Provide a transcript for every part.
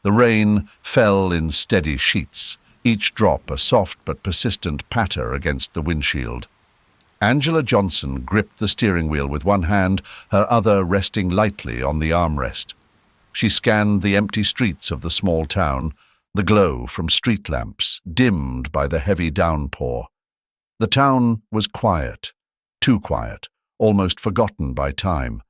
The rain fell in steady sheets, each drop a soft but persistent patter against the windshield. Angela Johnson gripped the steering wheel with one hand, her other resting lightly on the armrest. She scanned the empty streets of the small town, the glow from street lamps dimmed by the heavy downpour. The town was quiet, too quiet, almost forgotten by time.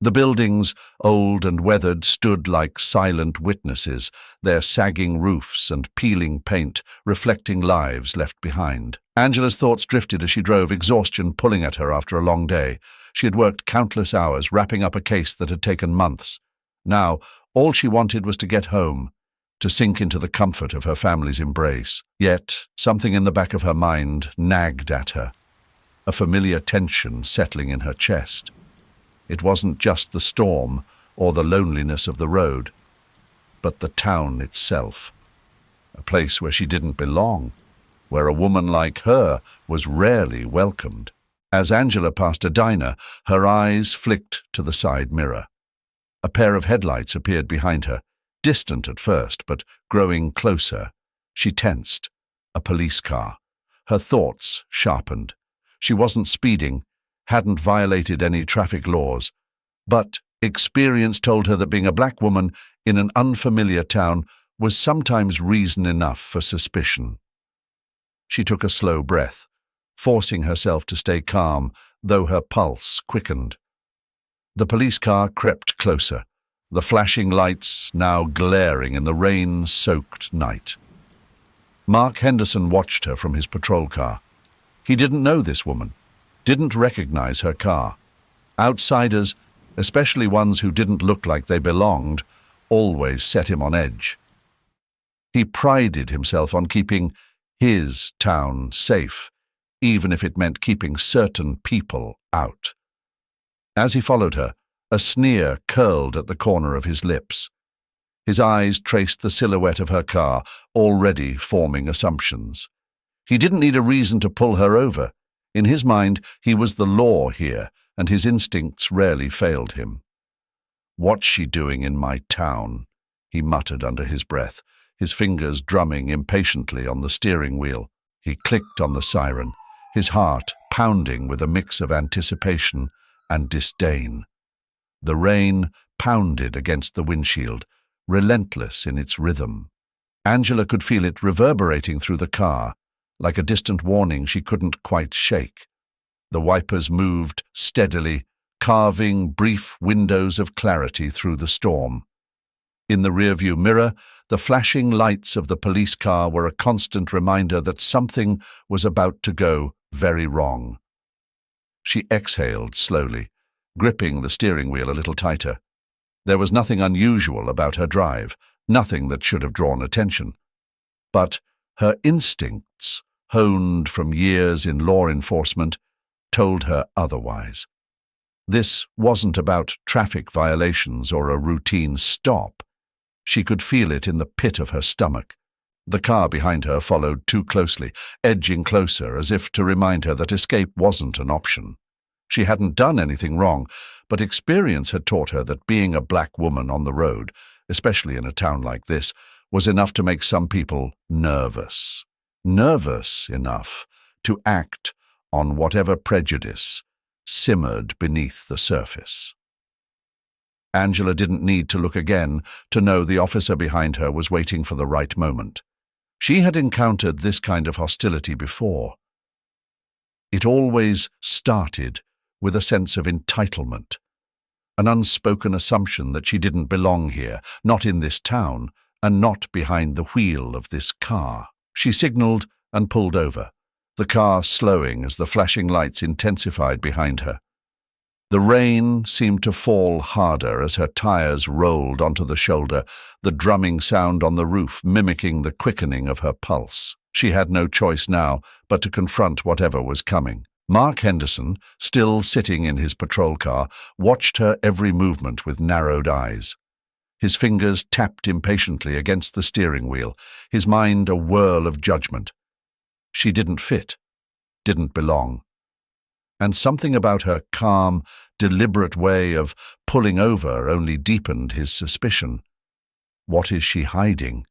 The buildings, old and weathered, stood like silent witnesses, their sagging roofs and peeling paint reflecting lives left behind. Angela's thoughts drifted as she drove, exhaustion pulling at her after a long day. She had worked countless hours, wrapping up a case that had taken months. Now, all she wanted was to get home, to sink into the comfort of her family's embrace. Yet, something in the back of her mind nagged at her, a familiar tension settling in her chest. It wasn't just the storm or the loneliness of the road, but the town itself, a place where she didn't belong, where a woman like her was rarely welcomed. As Angela passed a diner, her eyes flicked to the side mirror. A pair of headlights appeared behind her, distant at first, but growing closer. She tensed. A police car. Her thoughts sharpened. She wasn't speeding, hadn't violated any traffic laws, but experience told her that being a black woman in an unfamiliar town was sometimes reason enough for suspicion. She took a slow breath, forcing herself to stay calm, though her pulse quickened. The police car crept closer, the flashing lights now glaring in the rain-soaked night. Mark Henderson watched her from his patrol car. He didn't know this woman, didn't recognize her car. Outsiders, especially ones who didn't look like they belonged, always set him on edge. He prided himself on keeping his town safe, even if it meant keeping certain people out. As he followed her, a sneer curled at the corner of his lips. His eyes traced the silhouette of her car, already forming assumptions. He didn't need a reason to pull her over. In his mind, he was the law here, and his instincts rarely failed him. "What's she doing in my town?" he muttered under his breath, his fingers drumming impatiently on the steering wheel. He clicked on the siren, his heart pounding with a mix of anticipation and disdain. The rain pounded against the windshield, relentless in its rhythm. Angela could feel it reverberating through the car, like a distant warning she couldn't quite shake. The wipers moved steadily, carving brief windows of clarity through the storm. In the rearview mirror, the flashing lights of the police car were a constant reminder that something was about to go very wrong. She exhaled slowly, gripping the steering wheel a little tighter. There was nothing unusual about her drive, nothing that should have drawn attention. But her instincts, honed from years in law enforcement, told her otherwise. This wasn't about traffic violations or a routine stop. She could feel it in the pit of her stomach. The car behind her followed too closely, edging closer as if to remind her that escape wasn't an option. She hadn't done anything wrong, but experience had taught her that being a black woman on the road, especially in a town like this, was enough to make some people nervous. Nervous enough to act on whatever prejudice simmered beneath the surface. Angela didn't need to look again to know the officer behind her was waiting for the right moment. She had encountered this kind of hostility before. It always started with a sense of entitlement, an unspoken assumption that she didn't belong here, not in this town, and not behind the wheel of this car. She signaled and pulled over, the car slowing as the flashing lights intensified behind her. The rain seemed to fall harder as her tires rolled onto the shoulder, the drumming sound on the roof mimicking the quickening of her pulse. She had no choice now but to confront whatever was coming. Mark Henderson, still sitting in his patrol car, watched her every movement with narrowed eyes. His fingers tapped impatiently against the steering wheel, his mind a whirl of judgment. She didn't fit, didn't belong. And something about her calm, deliberate way of pulling over only deepened his suspicion. What is she hiding?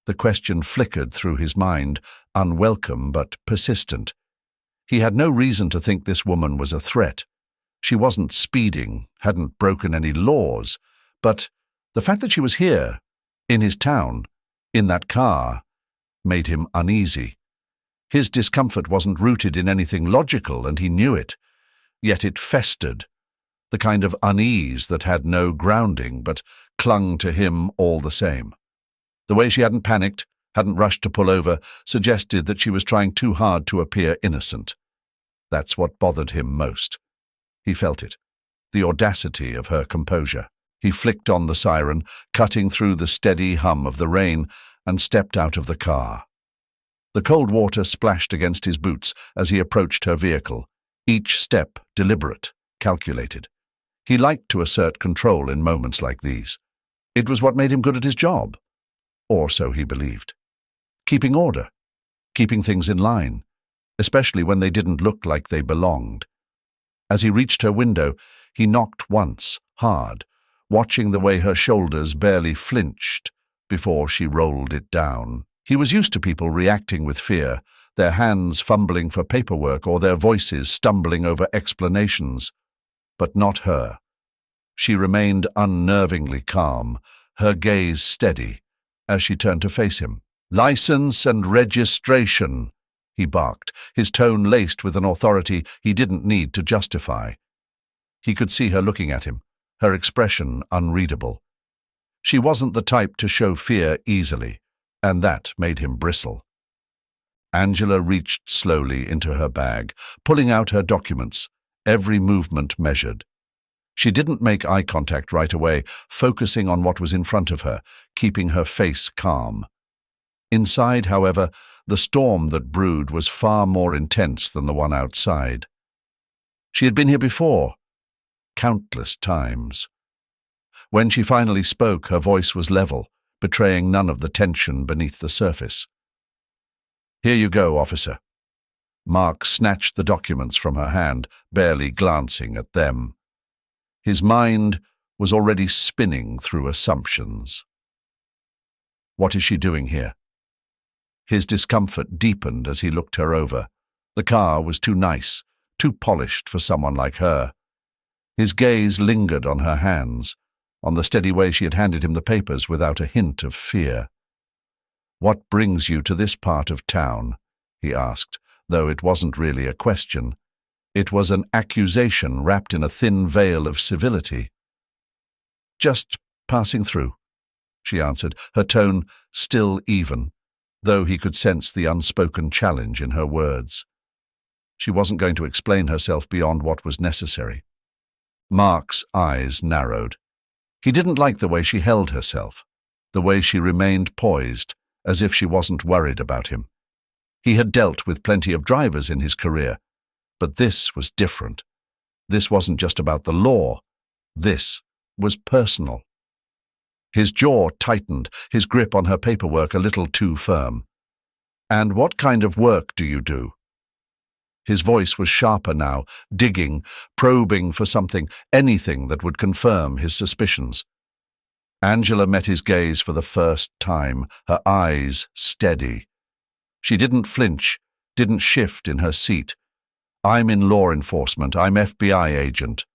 The question flickered through his mind, unwelcome but persistent. He had no reason to think this woman was a threat. She wasn't speeding, hadn't broken any laws, but the fact that she was here, in his town, in that car, made him uneasy. His discomfort wasn't rooted in anything logical, and he knew it. Yet it festered, the kind of unease that had no grounding but clung to him all the same. The way she hadn't panicked, hadn't rushed to pull over, suggested that she was trying too hard to appear innocent. That's what bothered him most. He felt it, the audacity of her composure. He flicked on the siren, cutting through the steady hum of the rain, and stepped out of the car. The cold water splashed against his boots as he approached her vehicle, each step deliberate, calculated. He liked to assert control in moments like these. It was what made him good at his job. Or so he believed. Keeping order, keeping things in line, especially when they didn't look like they belonged. As he reached her window, he knocked once, hard, watching the way her shoulders barely flinched before she rolled it down. He was used to people reacting with fear, their hands fumbling for paperwork or their voices stumbling over explanations. But not her. She remained unnervingly calm, her gaze steady, as she turned to face him. "License and registration," he barked, his tone laced with an authority he didn't need to justify. He could see her looking at him, her expression unreadable. She wasn't the type to show fear easily, and that made him bristle. Angela reached slowly into her bag, pulling out her documents, every movement measured. She didn't make eye contact right away, focusing on what was in front of her, keeping her face calm. Inside, however, the storm that brewed was far more intense than the one outside. She had been here before, countless times. When she finally spoke, her voice was level, betraying none of the tension beneath the surface. "Here you go, officer." Mark snatched the documents from her hand, barely glancing at them. His mind was already spinning through assumptions. What is she doing here? His discomfort deepened as he looked her over. The car was too nice, too polished for someone like her. His gaze lingered on her hands, on the steady way she had handed him the papers without a hint of fear. "What brings you to this part of town?" he asked, though it wasn't really a question. It was an accusation wrapped in a thin veil of civility. "Just passing through," she answered, her tone still even, though he could sense the unspoken challenge in her words. She wasn't going to explain herself beyond what was necessary. Mark's eyes narrowed. He didn't like the way she held herself, the way she remained poised, as if she wasn't worried about him. He had dealt with plenty of drivers in his career, but this was different. This wasn't just about the law. This was personal. His jaw tightened, his grip on her paperwork a little too firm. "And what kind of work do you do?" His voice was sharper now, digging, probing for something, anything that would confirm his suspicions. Angela met his gaze for the first time, her eyes steady. She didn't flinch, didn't shift in her seat. "I'm in law enforcement. I'm FBI agent."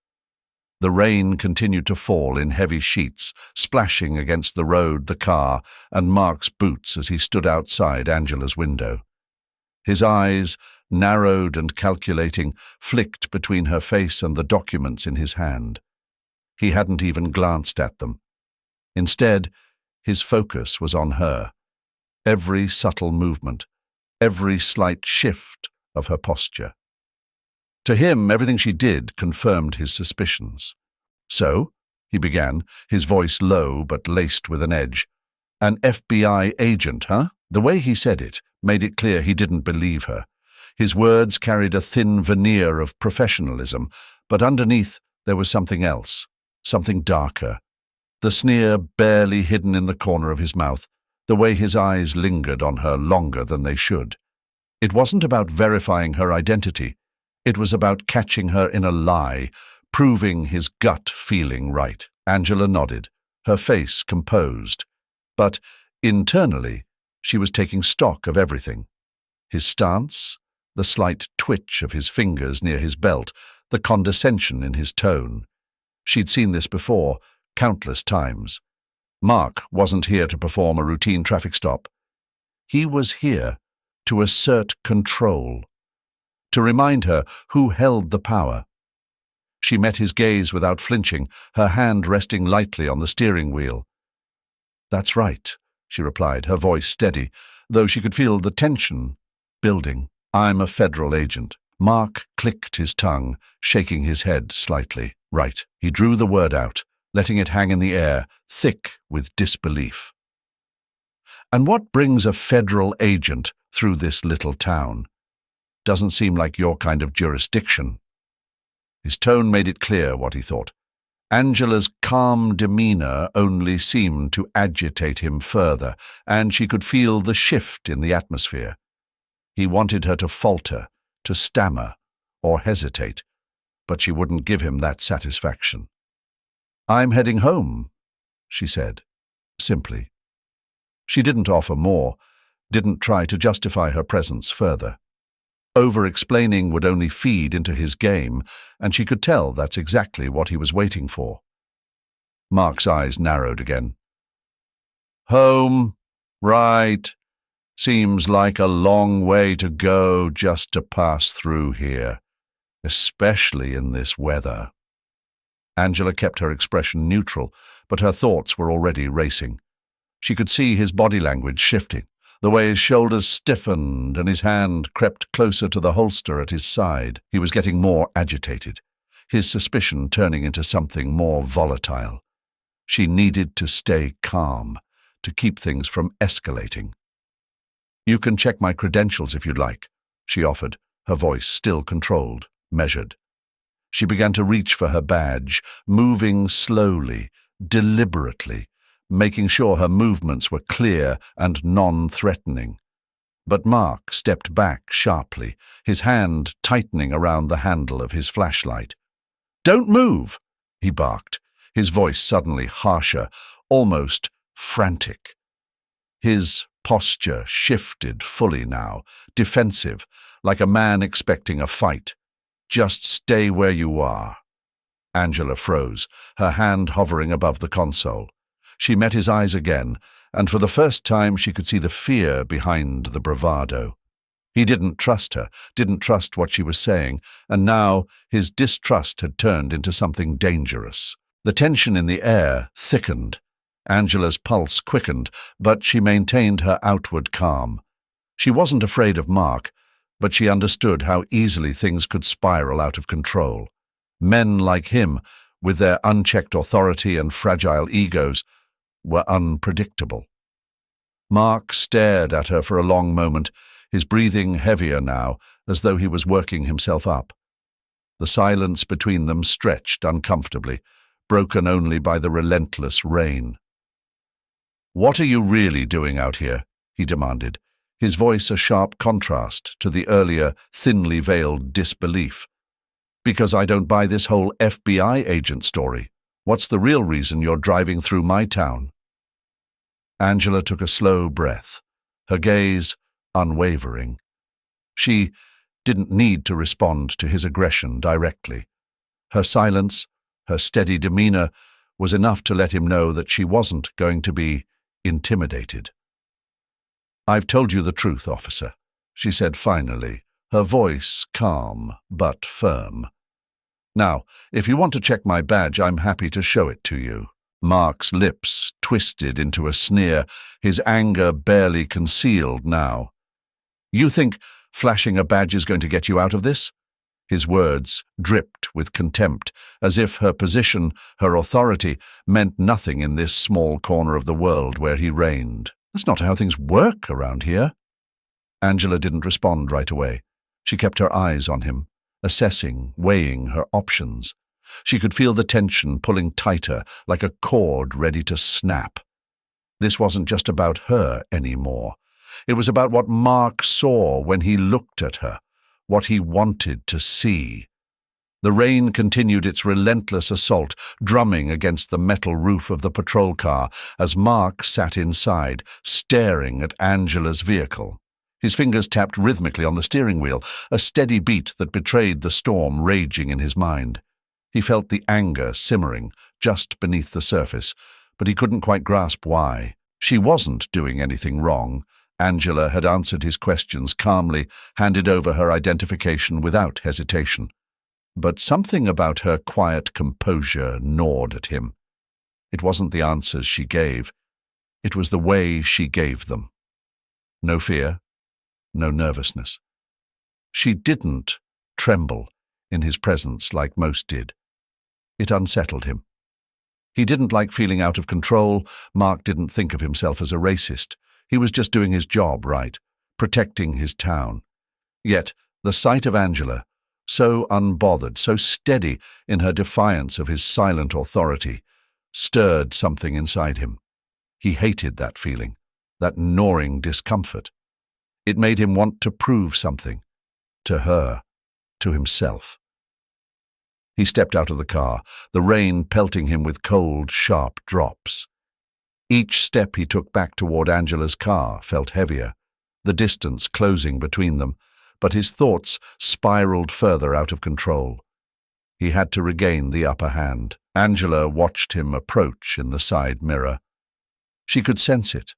The rain continued to fall in heavy sheets, splashing against the road, the car, and Mark's boots as he stood outside Angela's window. His eyes, narrowed and calculating, flicked between her face and the documents in his hand. He hadn't even glanced at them. Instead, his focus was on her, every subtle movement, every slight shift of her posture. To him, everything she did confirmed his suspicions. "So," he began, his voice low but laced with an edge, "an FBI agent, huh?" The way he said it made it clear he didn't believe her. His words carried a thin veneer of professionalism, but underneath there was something else, something darker. The sneer barely hidden in the corner of his mouth, the way his eyes lingered on her longer than they should. It wasn't about verifying her identity. It was about catching her in a lie, proving his gut feeling right. Angela nodded, her face composed, But internally, she was taking stock of everything. His stance, the slight twitch of his fingers near his belt, the condescension in his tone. She'd seen this before, countless times. Mark wasn't here to perform a routine traffic stop. He was here to assert control, to remind her who held the power. She met his gaze without flinching, her hand resting lightly on the steering wheel. "That's right," she replied, her voice steady, though she could feel the tension building. "I'm a federal agent." Mark clicked his tongue, shaking his head slightly. "Right." He drew the word out, letting it hang in the air, thick with disbelief. "And what brings a federal agent through this little town? Doesn't seem like your kind of jurisdiction." His tone made it clear what he thought. Angela's calm demeanor only seemed to agitate him further, and she could feel the shift in the atmosphere. He wanted her to falter, to stammer, or hesitate, but she wouldn't give him that satisfaction. "I'm heading home," she said, simply. She didn't offer more, didn't try to justify her presence further. Over-explaining would only feed into his game, and she could tell that's exactly what he was waiting for. Mark's eyes narrowed again. "Home, right. Seems like a long way to go just to pass through here, especially in this weather." Angela kept her expression neutral, but her thoughts were already racing. She could see his body language shifting, the way his shoulders stiffened and his hand crept closer to the holster at his side. He was getting more agitated, his suspicion turning into something more volatile. She needed to stay calm, to keep things from escalating. "You can check my credentials if you'd like," she offered, her voice still controlled, measured. She began to reach for her badge, moving slowly, deliberately, making sure her movements were clear and non-threatening. But Mark stepped back sharply, his hand tightening around the handle of his flashlight. "Don't move!" he barked, his voice suddenly harsher, almost frantic. His posture shifted fully now, defensive, like a man expecting a fight. "Just stay where you are." Angela froze, her hand hovering above the console. She met his eyes again, and for the first time she could see the fear behind the bravado. He didn't trust her, didn't trust what she was saying, and now his distrust had turned into something dangerous. The tension in the air thickened. Angela's pulse quickened, but she maintained her outward calm. She wasn't afraid of Mark, but she understood how easily things could spiral out of control. Men like him, with their unchecked authority and fragile egos, were unpredictable. Mark stared at her for a long moment, his breathing heavier now, as though he was working himself up. The silence between them stretched uncomfortably, broken only by the relentless rain. "What are you really doing out here?" he demanded, his voice a sharp contrast to the earlier, thinly veiled disbelief. "Because I don't buy this whole FBI agent story. What's the real reason you're driving through my town?" Angela took a slow breath, her gaze unwavering. She didn't need to respond to his aggression directly. Her silence, her steady demeanor, was enough to let him know that she wasn't going to be intimidated. "I've told you the truth, officer," she said finally, her voice calm but firm. "Now, if you want to check my badge, I'm happy to show it to you." Mark's lips twisted into a sneer, his anger barely concealed now. "You think flashing a badge is going to get you out of this?" His words dripped with contempt, as if her position, her authority, meant nothing in this small corner of the world where he reigned. "That's not how things work around here." Angela didn't respond right away. She kept her eyes on him, assessing, weighing her options. She could feel the tension pulling tighter, like a cord ready to snap. This wasn't just about her anymore. It was about what Mark saw when he looked at her, what he wanted to see. The rain continued its relentless assault, drumming against the metal roof of the patrol car as Mark sat inside, staring at Angela's vehicle. His fingers tapped rhythmically on the steering wheel, a steady beat that betrayed the storm raging in his mind. He felt the anger simmering just beneath the surface, but he couldn't quite grasp why. She wasn't doing anything wrong. Angela had answered his questions calmly, handed over her identification without hesitation. But something about her quiet composure gnawed at him. It wasn't the answers she gave. It was the way she gave them. No fear, no nervousness. She didn't tremble in his presence like most did. It unsettled him. He didn't like feeling out of control. Mark didn't think of himself as a racist. He was just doing his job right, protecting his town. Yet the sight of Angela, so unbothered, so steady in her defiance of his silent authority, stirred something inside him. He hated that feeling, that gnawing discomfort. It made him want to prove something, to her, to himself. He stepped out of the car, the rain pelting him with cold, sharp drops. Each step he took back toward Angela's car felt heavier, the distance closing between them, but his thoughts spiraled further out of control. He had to regain the upper hand. Angela watched him approach in the side mirror. She could sense it,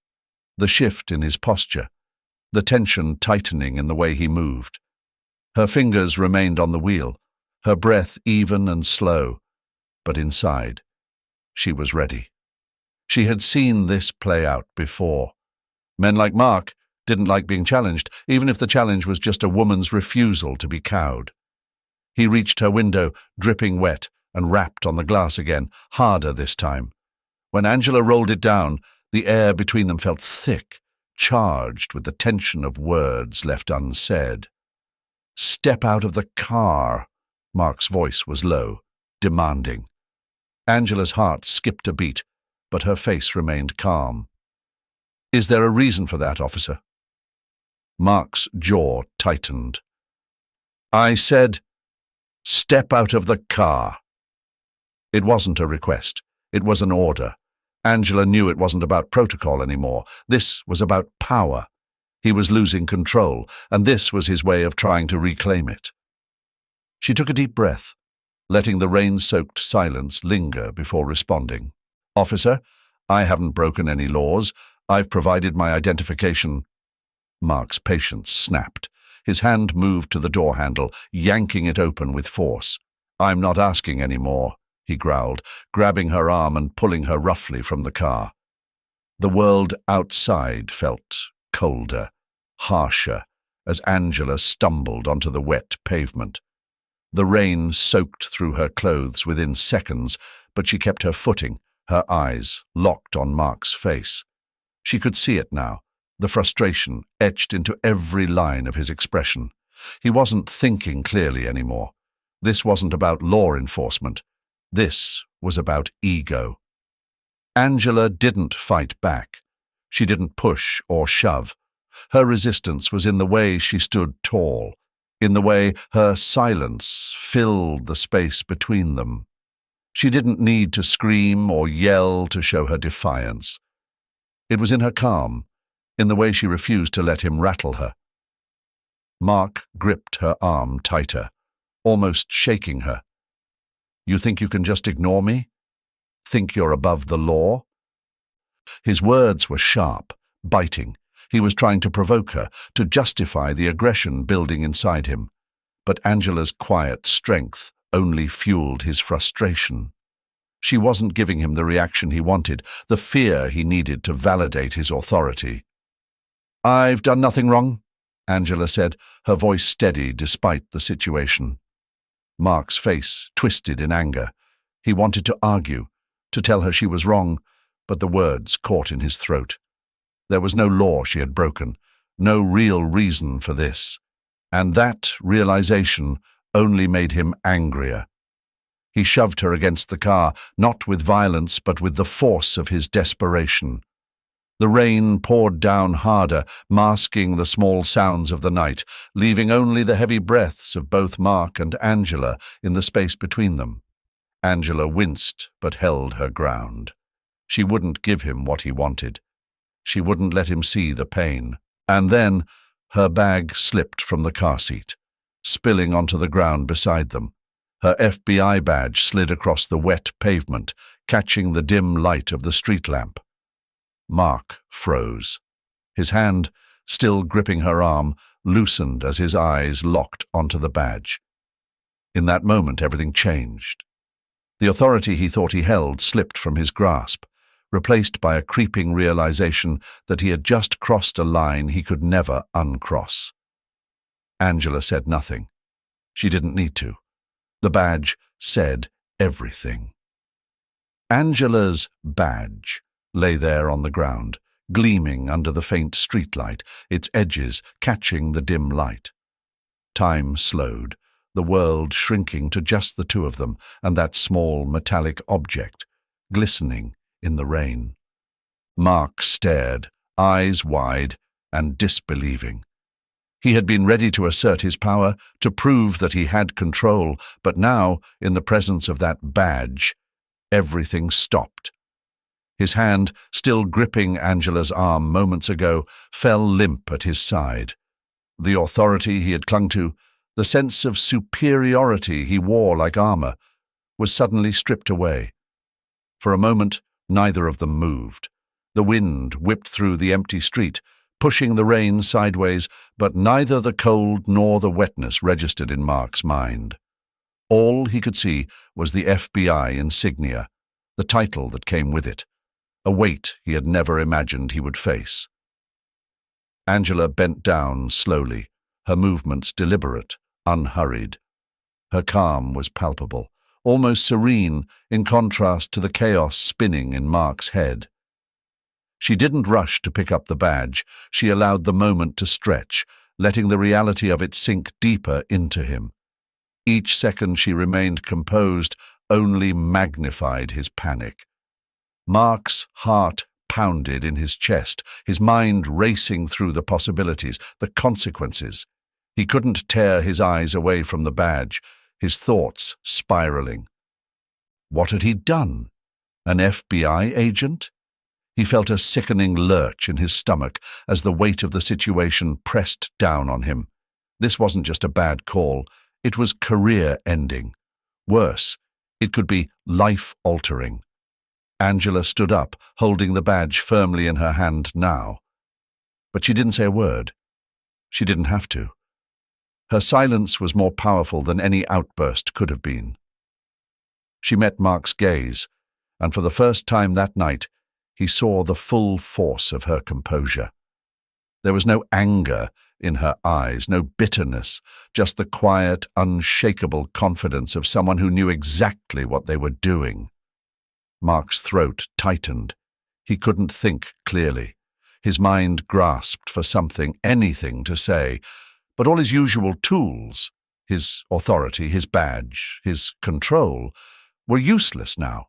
the shift in his posture, the tension tightening in the way he moved. Her fingers remained on the wheel, her breath even and slow, but inside, she was ready. She had seen this play out before. Men like Mark didn't like being challenged, even if the challenge was just a woman's refusal to be cowed. He reached her window, dripping wet, and rapped on the glass again, harder this time. When Angela rolled it down, the air between them felt thick, charged with the tension of words left unsaid. "Step out of the car," Mark's voice was low, demanding. Angela's heart skipped a beat, but her face remained calm. "Is there a reason for that, officer?" Mark's jaw tightened. "I said, step out of the car." It wasn't a request. It was an order. Angela knew it wasn't about protocol anymore. This was about power. He was losing control, and this was his way of trying to reclaim it. She took a deep breath, letting the rain-soaked silence linger before responding. "Officer, I haven't broken any laws. I've provided my identification." Mark's patience snapped. His hand moved to the door handle, yanking it open with force. "I'm not asking any more," he growled, grabbing her arm and pulling her roughly from the car. The world outside felt colder, harsher, as Angela stumbled onto the wet pavement. The rain soaked through her clothes within seconds, but she kept her footing, her eyes locked on Mark's face. She could see it now, the frustration etched into every line of his expression. He wasn't thinking clearly anymore. This wasn't about law enforcement. This was about ego. Angela didn't fight back. She didn't push or shove. Her resistance was in the way she stood tall, in the way her silence filled the space between them. She didn't need to scream or yell to show her defiance. It was in her calm, in the way she refused to let him rattle her. Mark gripped her arm tighter, almost shaking her. "You think you can just ignore me? Think you're above the law?" His words were sharp, biting. He was trying to provoke her, to justify the aggression building inside him. But Angela's quiet strength only fueled his frustration. She wasn't giving him the reaction he wanted, the fear he needed to validate his authority. "I've done nothing wrong," Angela said, her voice steady despite the situation. Mark's face twisted in anger. He wanted to argue, to tell her she was wrong, but the words caught in his throat. There was no law she had broken, no real reason for this, and that realization only made him angrier. He shoved her against the car, not with violence but with the force of his desperation. The rain poured down harder, masking the small sounds of the night, leaving only the heavy breaths of both Mark and Angela in the space between them. Angela winced but held her ground. She wouldn't give him what he wanted. She wouldn't let him see the pain. And then her bag slipped from the car seat, spilling onto the ground beside them. Her FBI badge slid across the wet pavement, catching the dim light of the street lamp. Mark froze. His hand, still gripping her arm, loosened as his eyes locked onto the badge. In that moment, everything changed. The authority he thought he held slipped from his grasp, replaced by a creeping realization that he had just crossed a line he could never uncross. Angela said nothing. She didn't need to. The badge said everything. Angela's badge lay there on the ground, gleaming under the faint streetlight, its edges catching the dim light. Time slowed, the world shrinking to just the two of them and that small metallic object, glistening in the rain. Mark stared, eyes wide and disbelieving. He had been ready to assert his power, to prove that he had control, but now, in the presence of that badge, everything stopped. His hand, still gripping Angela's arm moments ago, fell limp at his side. The authority he had clung to, the sense of superiority he wore like armor, was suddenly stripped away. For a moment, neither of them moved. The wind whipped through the empty street, pushing the rain sideways, but neither the cold nor the wetness registered in Mark's mind. All he could see was the FBI insignia, the title that came with it, a weight he had never imagined he would face. Angela bent down slowly, her movements deliberate, unhurried. Her calm was palpable, almost serene in contrast to the chaos spinning in Mark's head. She didn't rush to pick up the badge. She allowed the moment to stretch, letting the reality of it sink deeper into him. Each second she remained composed only magnified his panic. Mark's heart pounded in his chest, his mind racing through the possibilities, the consequences. He couldn't tear his eyes away from the badge, his thoughts spiraling. What had he done? An FBI agent? He felt a sickening lurch in his stomach as the weight of the situation pressed down on him. This wasn't just a bad call, it was career-ending. Worse, it could be life-altering. Angela stood up, holding the badge firmly in her hand now. But she didn't say a word. She didn't have to. Her silence was more powerful than any outburst could have been. She met Mark's gaze, and for the first time that night, he saw the full force of her composure. There was no anger in her eyes, no bitterness, just the quiet, unshakable confidence of someone who knew exactly what they were doing. Mark's throat tightened. He couldn't think clearly. His mind grasped for something, anything to say, but all his usual tools, his authority, his badge, his control, were useless now.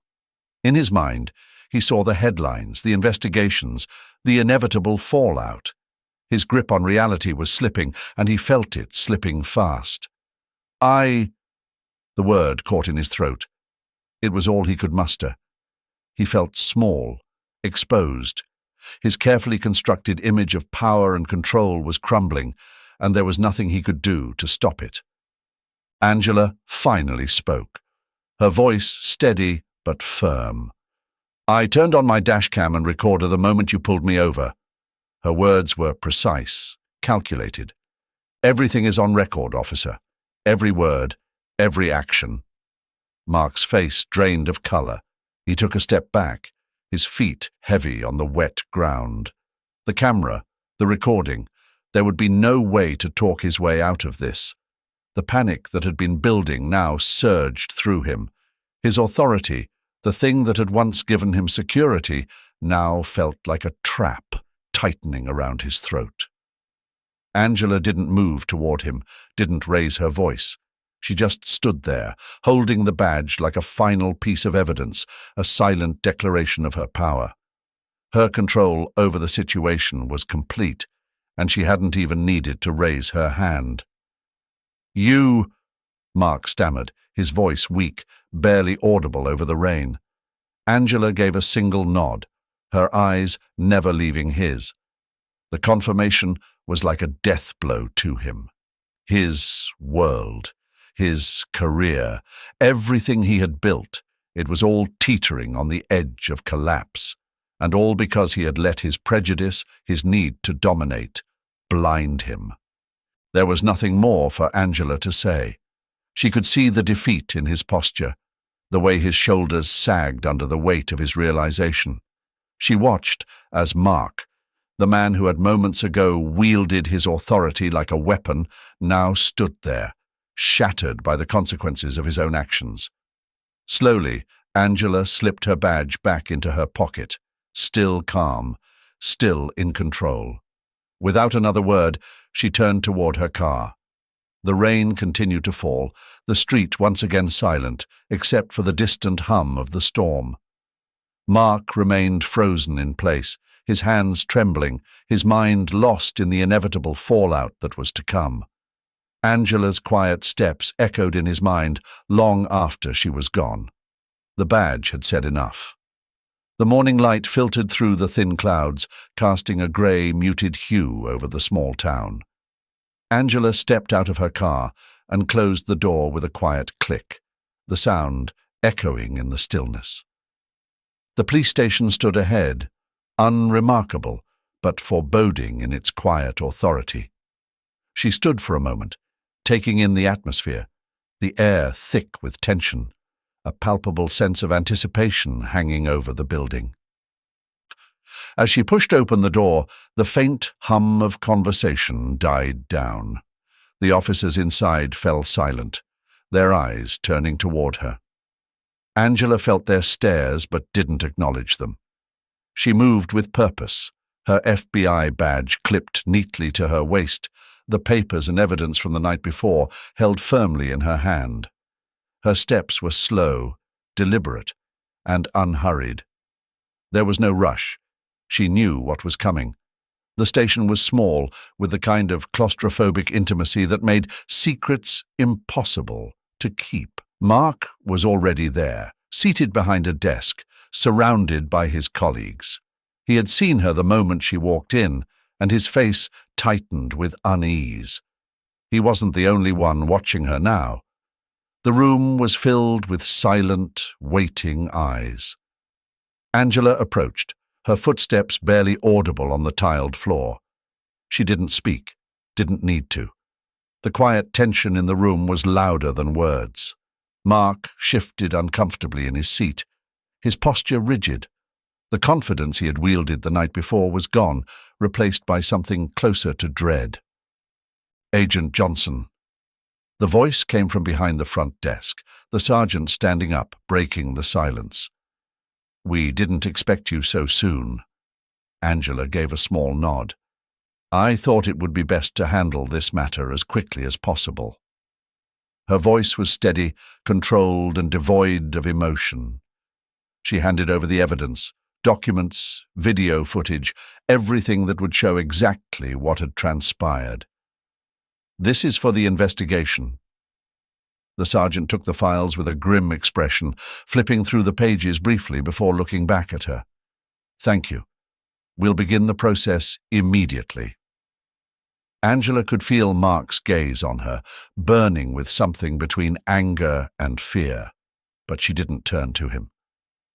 In his mind, he saw the headlines, the investigations, the inevitable fallout. His grip on reality was slipping, and he felt it slipping fast. The word caught in his throat. It was all he could muster. He felt small, exposed. His carefully constructed image of power and control was crumbling, and there was nothing he could do to stop it. Angela finally spoke, her voice steady but firm. "I turned on my dashcam and recorder the moment you pulled me over." Her words were precise, calculated. "Everything is on record, officer. Every word, every action." Mark's face drained of color. He took a step back, his feet heavy on the wet ground. The camera, the recording, there would be no way to talk his way out of this. The panic that had been building now surged through him. His authority, the thing that had once given him security, now felt like a trap tightening around his throat. Angela didn't move toward him, didn't raise her voice. She just stood there, holding the badge like a final piece of evidence, a silent declaration of her power. Her control over the situation was complete, and she hadn't even needed to raise her hand. "You," Mark stammered, his voice weak, barely audible over the rain. Angela gave a single nod, her eyes never leaving his. The confirmation was like a death blow to him. His world, his career, everything he had built, it was all teetering on the edge of collapse, and all because he had let his prejudice, his need to dominate, blind him. There was nothing more for Angela to say. She could see the defeat in his posture, the way his shoulders sagged under the weight of his realization. She watched as Mark, the man who had moments ago wielded his authority like a weapon, now stood there, shattered by the consequences of his own actions. Slowly, Angela slipped her badge back into her pocket, still calm, still in control. Without another word, she turned toward her car. The rain continued to fall, the street once again silent, except for the distant hum of the storm. Mark remained frozen in place, his hands trembling, his mind lost in the inevitable fallout that was to come. Angela's quiet steps echoed in his mind long after she was gone. The badge had said enough. The morning light filtered through the thin clouds, casting a grey, muted hue over the small town. Angela stepped out of her car and closed the door with a quiet click, the sound echoing in the stillness. The police station stood ahead, unremarkable, but foreboding in its quiet authority. She stood for a moment, taking in the atmosphere, the air thick with tension, a palpable sense of anticipation hanging over the building. As she pushed open the door, the faint hum of conversation died down. The officers inside fell silent, their eyes turning toward her. Angela felt their stares but didn't acknowledge them. She moved with purpose, her FBI badge clipped neatly to her waist, the papers and evidence from the night before held firmly in her hand. Her steps were slow, deliberate, and unhurried. There was no rush. She knew what was coming. The station was small, with the kind of claustrophobic intimacy that made secrets impossible to keep. Mark was already there, seated behind a desk, surrounded by his colleagues. He had seen her the moment she walked in, and his face tightened with unease. He wasn't the only one watching her now. The room was filled with silent, waiting eyes. Angela approached, her footsteps barely audible on the tiled floor. She didn't speak, didn't need to. The quiet tension in the room was louder than words. Mark shifted uncomfortably in his seat, his posture rigid. The confidence he had wielded the night before was gone, replaced by something closer to dread. "Agent Johnson." The voice came from behind the front desk, the sergeant standing up, breaking the silence. "We didn't expect you so soon." Angela gave a small nod. "I thought it would be best to handle this matter as quickly as possible." Her voice was steady, controlled, and devoid of emotion. She handed over the evidence, documents, video footage, everything that would show exactly what had transpired. "This is for the investigation." The sergeant took the files with a grim expression, flipping through the pages briefly before looking back at her. "Thank you. We'll begin the process immediately." Angela could feel Mark's gaze on her, burning with something between anger and fear, but she didn't turn to him.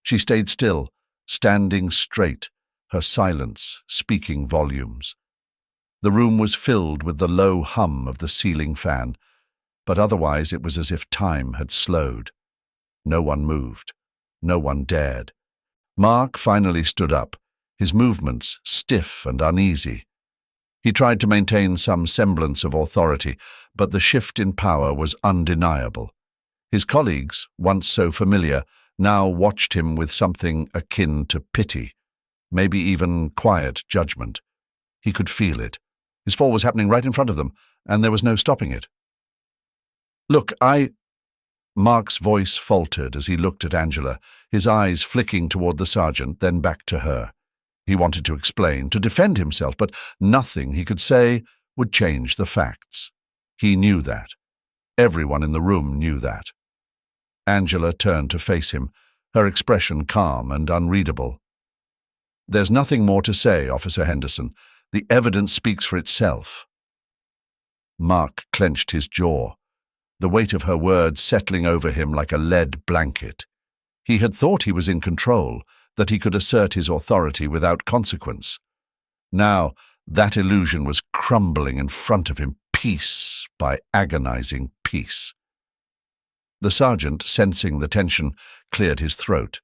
She stayed still, standing straight, her silence speaking volumes. The room was filled with the low hum of the ceiling fan, but otherwise it was as if time had slowed. No one moved. No one dared. Mark finally stood up, his movements stiff and uneasy. He tried to maintain some semblance of authority, but the shift in power was undeniable. His colleagues, once so familiar, now watched him with something akin to pity, maybe even quiet judgment. He could feel it. His fall was happening right in front of them, and there was no stopping it. "Look, Mark's voice faltered as he looked at Angela, his eyes flicking toward the sergeant, then back to her. He wanted to explain, to defend himself, but nothing he could say would change the facts. He knew that. Everyone in the room knew that. Angela turned to face him, her expression calm and unreadable. "There's nothing more to say, Officer Henderson. The evidence speaks for itself." Mark clenched his jaw, the weight of her words settling over him like a lead blanket. He had thought he was in control, that he could assert his authority without consequence. Now that illusion was crumbling in front of him, piece by agonizing piece. The sergeant, sensing the tension, cleared his throat.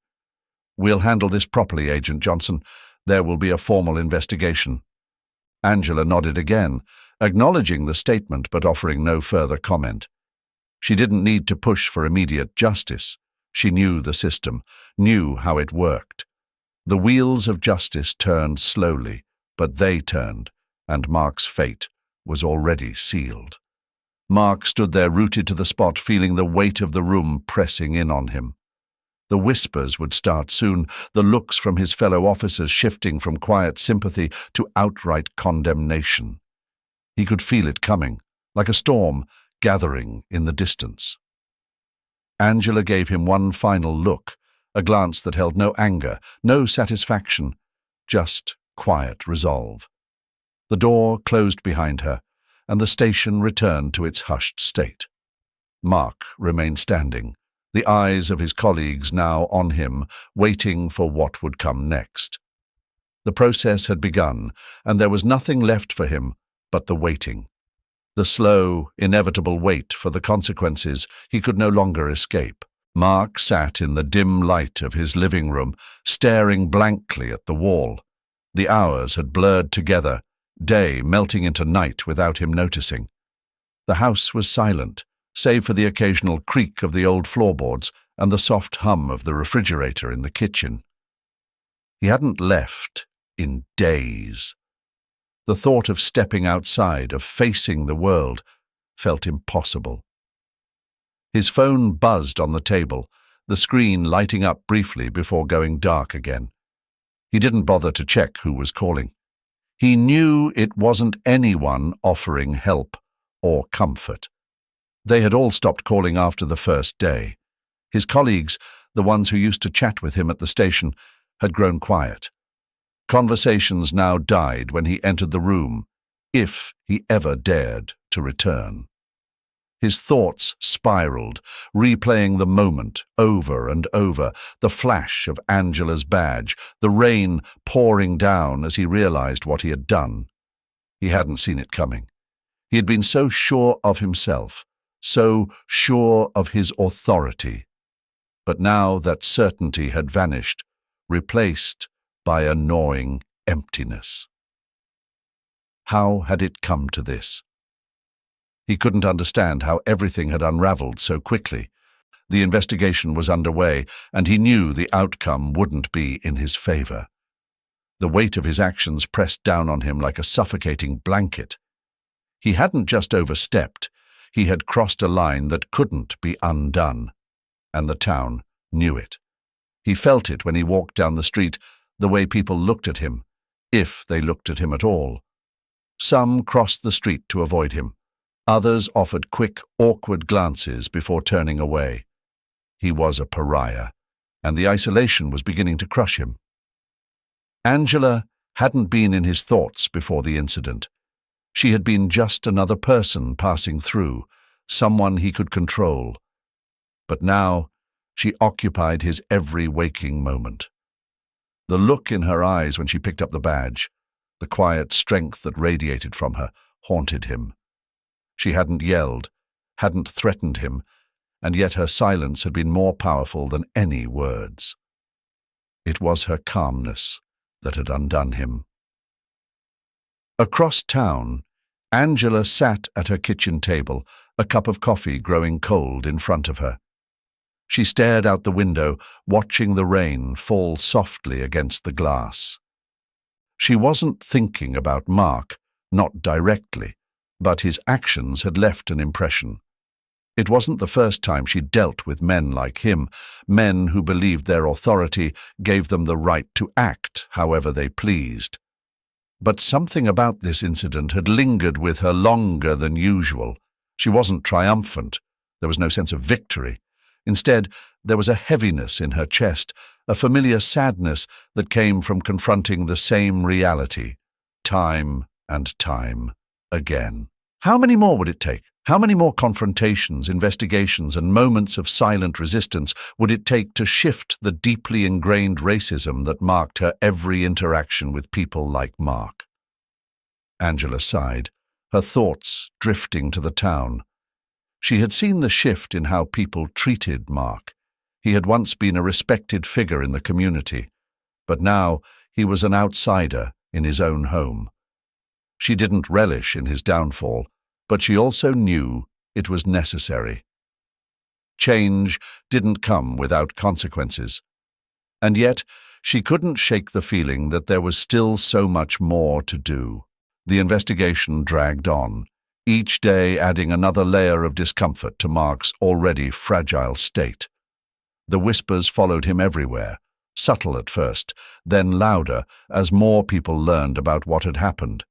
"We'll handle this properly, Agent Johnson. There will be a formal investigation." Angela nodded again, acknowledging the statement but offering no further comment. She didn't need to push for immediate justice. She knew the system, knew how it worked. The wheels of justice turned slowly, but they turned, and Mark's fate was already sealed. Mark stood there rooted to the spot, feeling the weight of the room pressing in on him. The whispers would start soon, the looks from his fellow officers shifting from quiet sympathy to outright condemnation. He could feel it coming, like a storm gathering in the distance. Angela gave him one final look, a glance that held no anger, no satisfaction, just quiet resolve. The door closed behind her, and the station returned to its hushed state. Mark remained standing, the eyes of his colleagues now on him, waiting for what would come next. The process had begun, and there was nothing left for him but the waiting. The slow, inevitable wait for the consequences he could no longer escape. Mark sat in the dim light of his living room, staring blankly at the wall. The hours had blurred together, day melting into night without him noticing. The house was silent, save for the occasional creak of the old floorboards and the soft hum of the refrigerator in the kitchen. He hadn't left in days. The thought of stepping outside, of facing the world, felt impossible. His phone buzzed on the table, the screen lighting up briefly before going dark again. He didn't bother to check who was calling. He knew it wasn't anyone offering help or comfort. They had all stopped calling after the first day. His colleagues, the ones who used to chat with him at the station, had grown quiet. Conversations now died when he entered the room, if he ever dared to return. His thoughts spiraled, replaying the moment over and over, the flash of Angela's badge, the rain pouring down as he realized what he had done. He hadn't seen it coming. He had been so sure of himself, so sure of his authority. But now that certainty had vanished, replaced by a gnawing emptiness. How had it come to this? He couldn't understand how everything had unraveled so quickly. The investigation was underway, and he knew the outcome wouldn't be in his favor. The weight of his actions pressed down on him like a suffocating blanket. He hadn't just overstepped, he had crossed a line that couldn't be undone, and the town knew it. He felt it when he walked down the street, the way people looked at him, if they looked at him at all. Some crossed the street to avoid him. Others offered quick, awkward glances before turning away. He was a pariah, and the isolation was beginning to crush him. Angela hadn't been in his thoughts before the incident. She had been just another person passing through, someone he could control. But now she occupied his every waking moment. The look in her eyes when she picked up the badge, the quiet strength that radiated from her, haunted him. She hadn't yelled, hadn't threatened him, and yet her silence had been more powerful than any words. It was her calmness that had undone him. Across town, Angela sat at her kitchen table, a cup of coffee growing cold in front of her. She stared out the window, watching the rain fall softly against the glass. She wasn't thinking about Mark, not directly, but his actions had left an impression. It wasn't the first time she'd dealt with men like him, men who believed their authority gave them the right to act however they pleased. But something about this incident had lingered with her longer than usual. She wasn't triumphant. There was no sense of victory. Instead, there was a heaviness in her chest, a familiar sadness that came from confronting the same reality, time and time again. How many more would it take? How many more confrontations, investigations, and moments of silent resistance would it take to shift the deeply ingrained racism that marked her every interaction with people like Mark? Angela sighed, her thoughts drifting to the town. She had seen the shift in how people treated Mark. He had once been a respected figure in the community, but now he was an outsider in his own home. She didn't relish in his downfall, but she also knew it was necessary. Change didn't come without consequences. And yet, she couldn't shake the feeling that there was still so much more to do. The investigation dragged on, each day adding another layer of discomfort to Mark's already fragile state. The whispers followed him everywhere, subtle at first, then louder as more people learned about what had happened.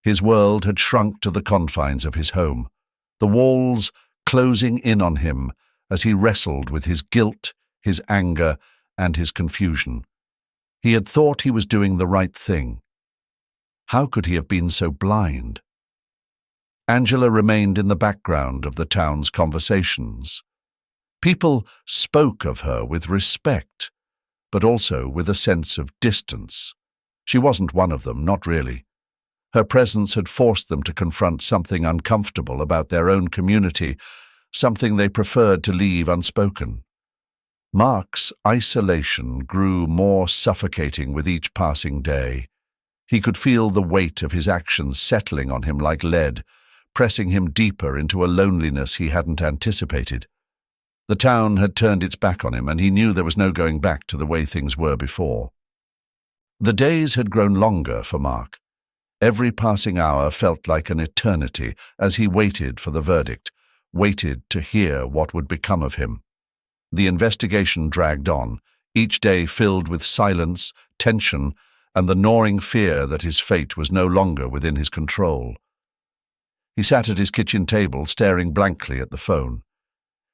His world had shrunk to the confines of his home, the walls closing in on him as he wrestled with his guilt, his anger, and his confusion. He had thought he was doing the right thing. How could he have been so blind? Angela remained in the background of the town's conversations. People spoke of her with respect, but also with a sense of distance. She wasn't one of them, not really. Her presence had forced them to confront something uncomfortable about their own community, something they preferred to leave unspoken. Mark's isolation grew more suffocating with each passing day. He could feel the weight of his actions settling on him like lead, pressing him deeper into a loneliness he hadn't anticipated. The town had turned its back on him, and he knew there was no going back to the way things were before. The days had grown longer for Mark. Every passing hour felt like an eternity as he waited for the verdict, waited to hear what would become of him. The investigation dragged on, each day filled with silence, tension, and the gnawing fear that his fate was no longer within his control. He sat at his kitchen table, staring blankly at the phone.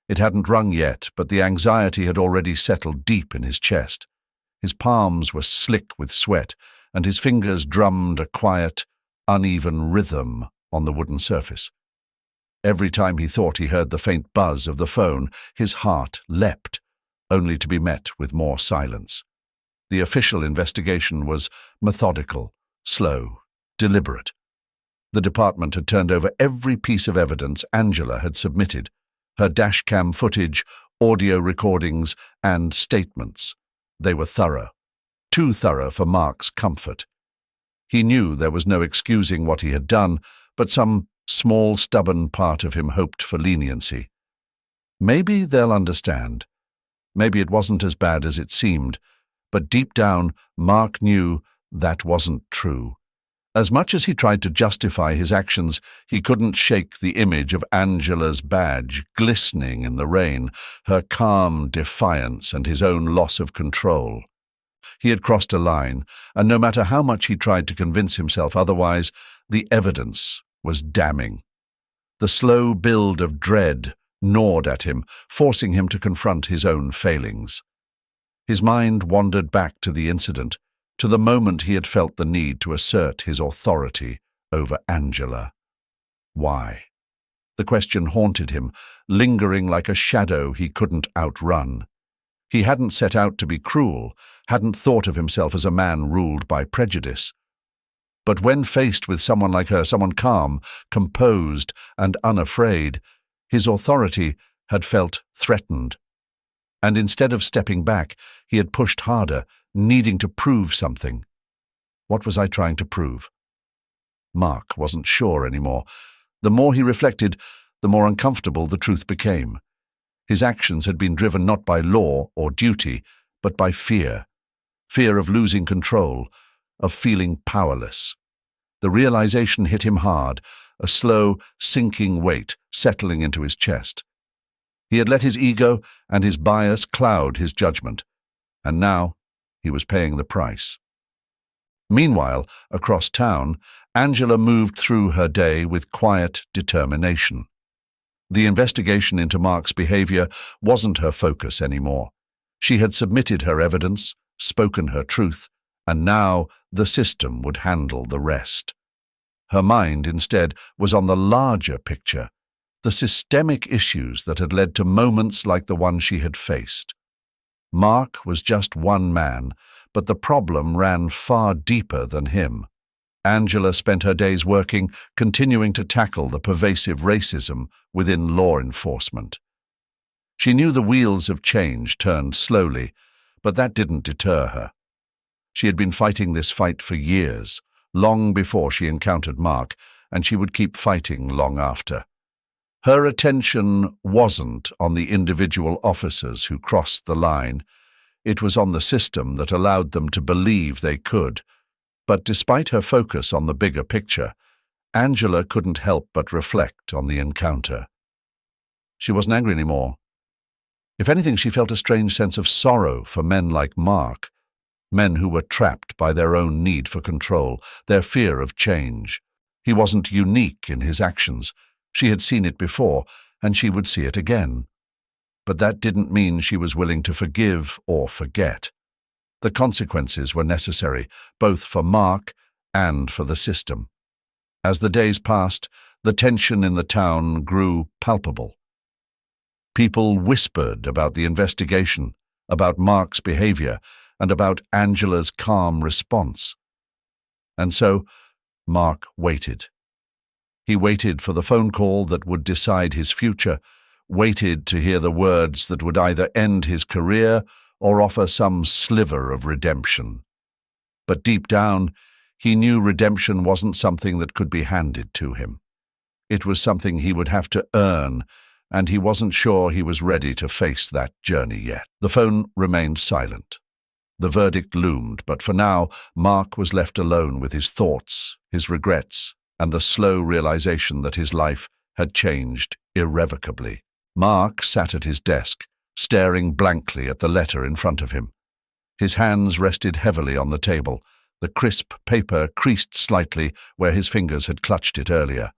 It hadn't rung yet, but the anxiety had already settled deep in his chest. His palms were slick with sweat, and his fingers drummed a quiet, uneven rhythm on the wooden surface. Every time he thought he heard the faint buzz of the phone, his heart leapt, only to be met with more silence. The official investigation was methodical, slow, deliberate. The department had turned over every piece of evidence Angela had submitted, her dashcam footage, audio recordings, and statements. They were thorough, too thorough for Mark's comfort. He knew there was no excusing what he had done, but some small, stubborn part of him hoped for leniency. Maybe they'll understand. Maybe it wasn't as bad as it seemed, but deep down, Mark knew that wasn't true. As much as he tried to justify his actions, he couldn't shake the image of Angela's badge glistening in the rain, her calm defiance and his own loss of control. He had crossed a line, and no matter how much he tried to convince himself otherwise, the evidence was damning. The slow build of dread gnawed at him, forcing him to confront his own failings. His mind wandered back to the incident, to the moment he had felt the need to assert his authority over Angela. Why? The question haunted him, lingering like a shadow he couldn't outrun. He hadn't set out to be cruel, hadn't thought of himself as a man ruled by prejudice. But when faced with someone like her, someone calm, composed, and unafraid, his authority had felt threatened. And instead of stepping back, he had pushed harder, needing to prove something. What was I trying to prove? Mark wasn't sure anymore. The more he reflected, the more uncomfortable the truth became. His actions had been driven not by law or duty, but by fear. Fear of losing control, of feeling powerless. The realization hit him hard, a slow, sinking weight settling into his chest. He had let his ego and his bias cloud his judgment, and now he was paying the price. Meanwhile, across town, Angela moved through her day with quiet determination. The investigation into Mark's behavior wasn't her focus anymore. She had submitted her evidence, spoken her truth, and now the system would handle the rest. Her mind, instead, was on the larger picture, the systemic issues that had led to moments like the one she had faced. Mark was just one man, but the problem ran far deeper than him. Angela spent her days working, continuing to tackle the pervasive racism within law enforcement. She knew the wheels of change turned slowly, but that didn't deter her. She had been fighting this fight for years, long before she encountered Mark, and she would keep fighting long after. Her attention wasn't on the individual officers who crossed the line. It was on the system that allowed them to believe they could. But despite her focus on the bigger picture, Angela couldn't help but reflect on the encounter. She wasn't angry anymore. If anything, she felt a strange sense of sorrow for men like Mark, men who were trapped by their own need for control, their fear of change. He wasn't unique in his actions. She had seen it before, and she would see it again. But that didn't mean she was willing to forgive or forget. The consequences were necessary, both for Mark and for the system. As the days passed, the tension in the town grew palpable. People whispered about the investigation, about Mark's behavior, and about Angela's calm response. And so, Mark waited. He waited for the phone call that would decide his future, waited to hear the words that would either end his career or offer some sliver of redemption. But deep down, he knew redemption wasn't something that could be handed to him. It was something he would have to earn, and he wasn't sure he was ready to face that journey yet. The phone remained silent. The verdict loomed, but for now, Mark was left alone with his thoughts, his regrets, and the slow realization that his life had changed irrevocably. Mark sat at his desk, staring blankly at the letter in front of him. His hands rested heavily on the table, the crisp paper creased slightly where his fingers had clutched it earlier.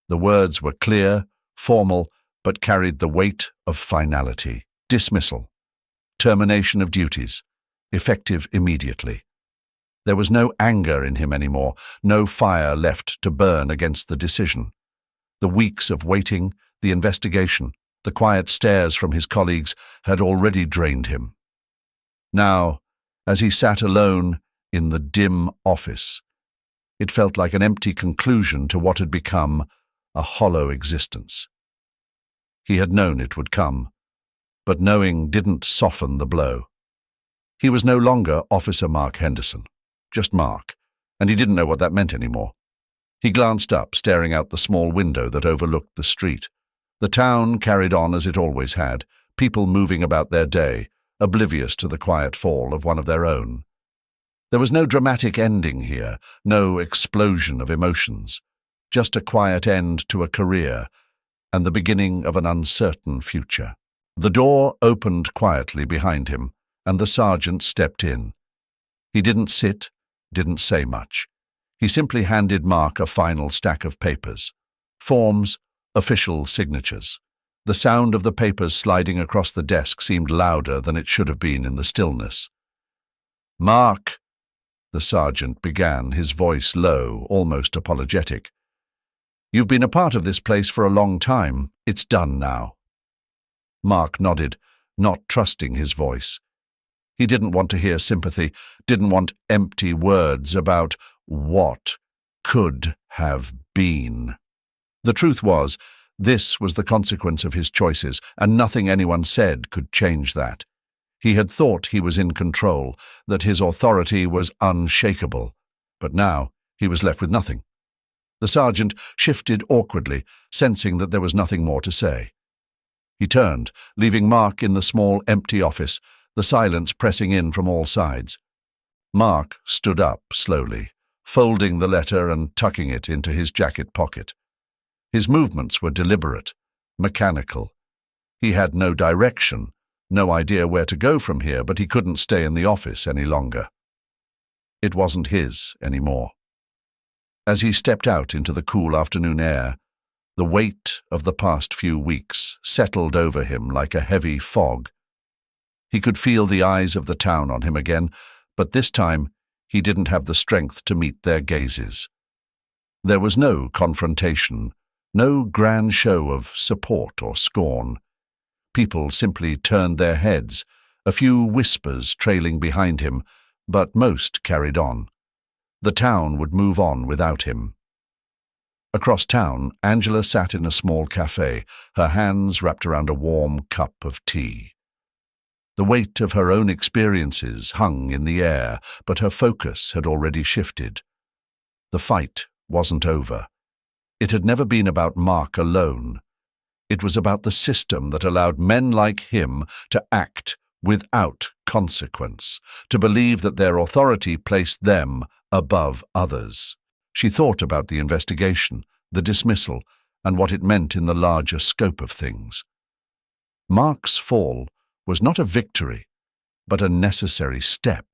The words were clear, formal, but carried the weight of finality. Dismissal. Termination of duties. Effective immediately. There was no anger in him anymore, no fire left to burn against the decision. The weeks of waiting, the investigation, the quiet stares from his colleagues had already drained him. Now, as he sat alone in the dim office, it felt like an empty conclusion to what had become a hollow existence. He had known it would come, but knowing didn't soften the blow. He was no longer Officer Mark Henderson, just Mark, and he didn't know what that meant anymore. He glanced up, staring out the small window that overlooked the street. The town carried on as it always had, people moving about their day, oblivious to the quiet fall of one of their own. There was no dramatic ending here, no explosion of emotions, just a quiet end to a career and the beginning of an uncertain future. The door opened quietly behind him, and the sergeant stepped in. He didn't sit, didn't say much. He simply handed Mark a final stack of papers. Forms, official signatures. The sound of the papers sliding across the desk seemed louder than it should have been in the stillness. "Mark," the sergeant began, his voice low, almost apologetic. "You've been a part of this place for a long time. It's done now." Mark nodded, not trusting his voice. He didn't want to hear sympathy, didn't want empty words about what could have been. The truth was, this was the consequence of his choices, and nothing anyone said could change that. He had thought he was in control, that his authority was unshakable, but now he was left with nothing. The sergeant shifted awkwardly, sensing that there was nothing more to say. He turned, leaving Mark in the small, empty office, the silence pressing in from all sides. Mark stood up slowly, folding the letter and tucking it into his jacket pocket. His movements were deliberate, mechanical. He had no direction, no idea where to go from here, but he couldn't stay in the office any longer. It wasn't his anymore. As he stepped out into the cool afternoon air, the weight of the past few weeks settled over him like a heavy fog. He could feel the eyes of the town on him again, but this time he didn't have the strength to meet their gazes. There was no confrontation, no grand show of support or scorn. People simply turned their heads, a few whispers trailing behind him, but most carried on. The town would move on without him. Across town, Angela sat in a small cafe, her hands wrapped around a warm cup of tea. The weight of her own experiences hung in the air, but her focus had already shifted. The fight wasn't over. It had never been about Mark alone. It was about the system that allowed men like him to act without consequence, to believe that their authority placed them above others. She thought about the investigation, the dismissal, and what it meant in the larger scope of things. Mark's fall was not a victory, but a necessary step.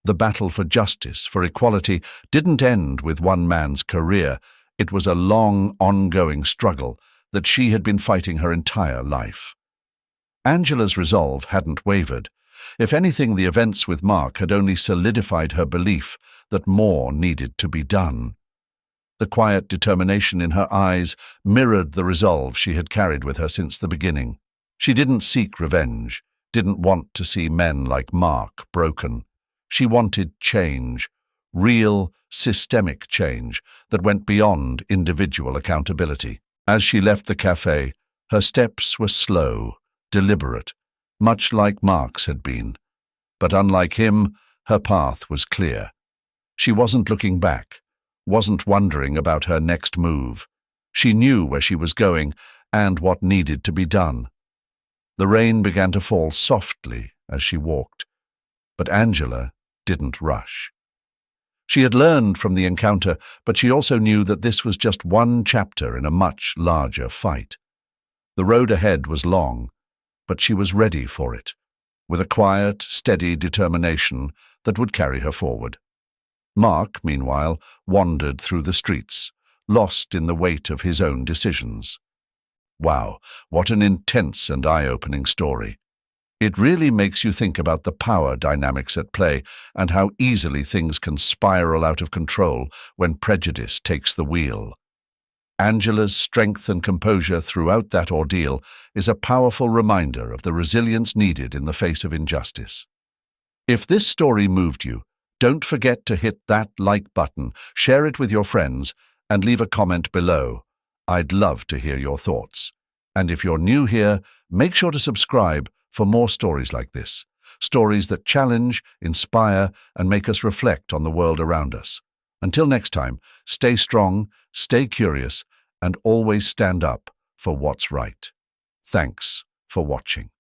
The battle for justice, for equality, didn't end with one man's career. It was a long, ongoing struggle that she had been fighting her entire life. Angela's resolve hadn't wavered. If anything, the events with Mark had only solidified her belief that more needed to be done. The quiet determination in her eyes mirrored the resolve she had carried with her since the beginning. She didn't seek revenge, didn't want to see men like Mark broken. She wanted change, real, systemic change that went beyond individual accountability. As she left the cafe, her steps were slow, deliberate, much like Mark's had been. But unlike him, her path was clear. She wasn't looking back, wasn't wondering about her next move. She knew where she was going and what needed to be done. The rain began to fall softly as she walked, but Angela didn't rush. She had learned from the encounter, but she also knew that this was just one chapter in a much larger fight. The road ahead was long, but she was ready for it, with a quiet, steady determination that would carry her forward. Mark, meanwhile, wandered through the streets, lost in the weight of his own decisions. Wow, what an intense and eye-opening story. It really makes you think about the power dynamics at play and how easily things can spiral out of control when prejudice takes the wheel. Angela's strength and composure throughout that ordeal is a powerful reminder of the resilience needed in the face of injustice. If this story moved you, don't forget to hit that like button, share it with your friends, and leave a comment below. I'd love to hear your thoughts. And if you're new here, make sure to subscribe for more stories like this, stories that challenge, inspire, and make us reflect on the world around us. Until next time, stay strong, stay curious, and always stand up for what's right. Thanks for watching.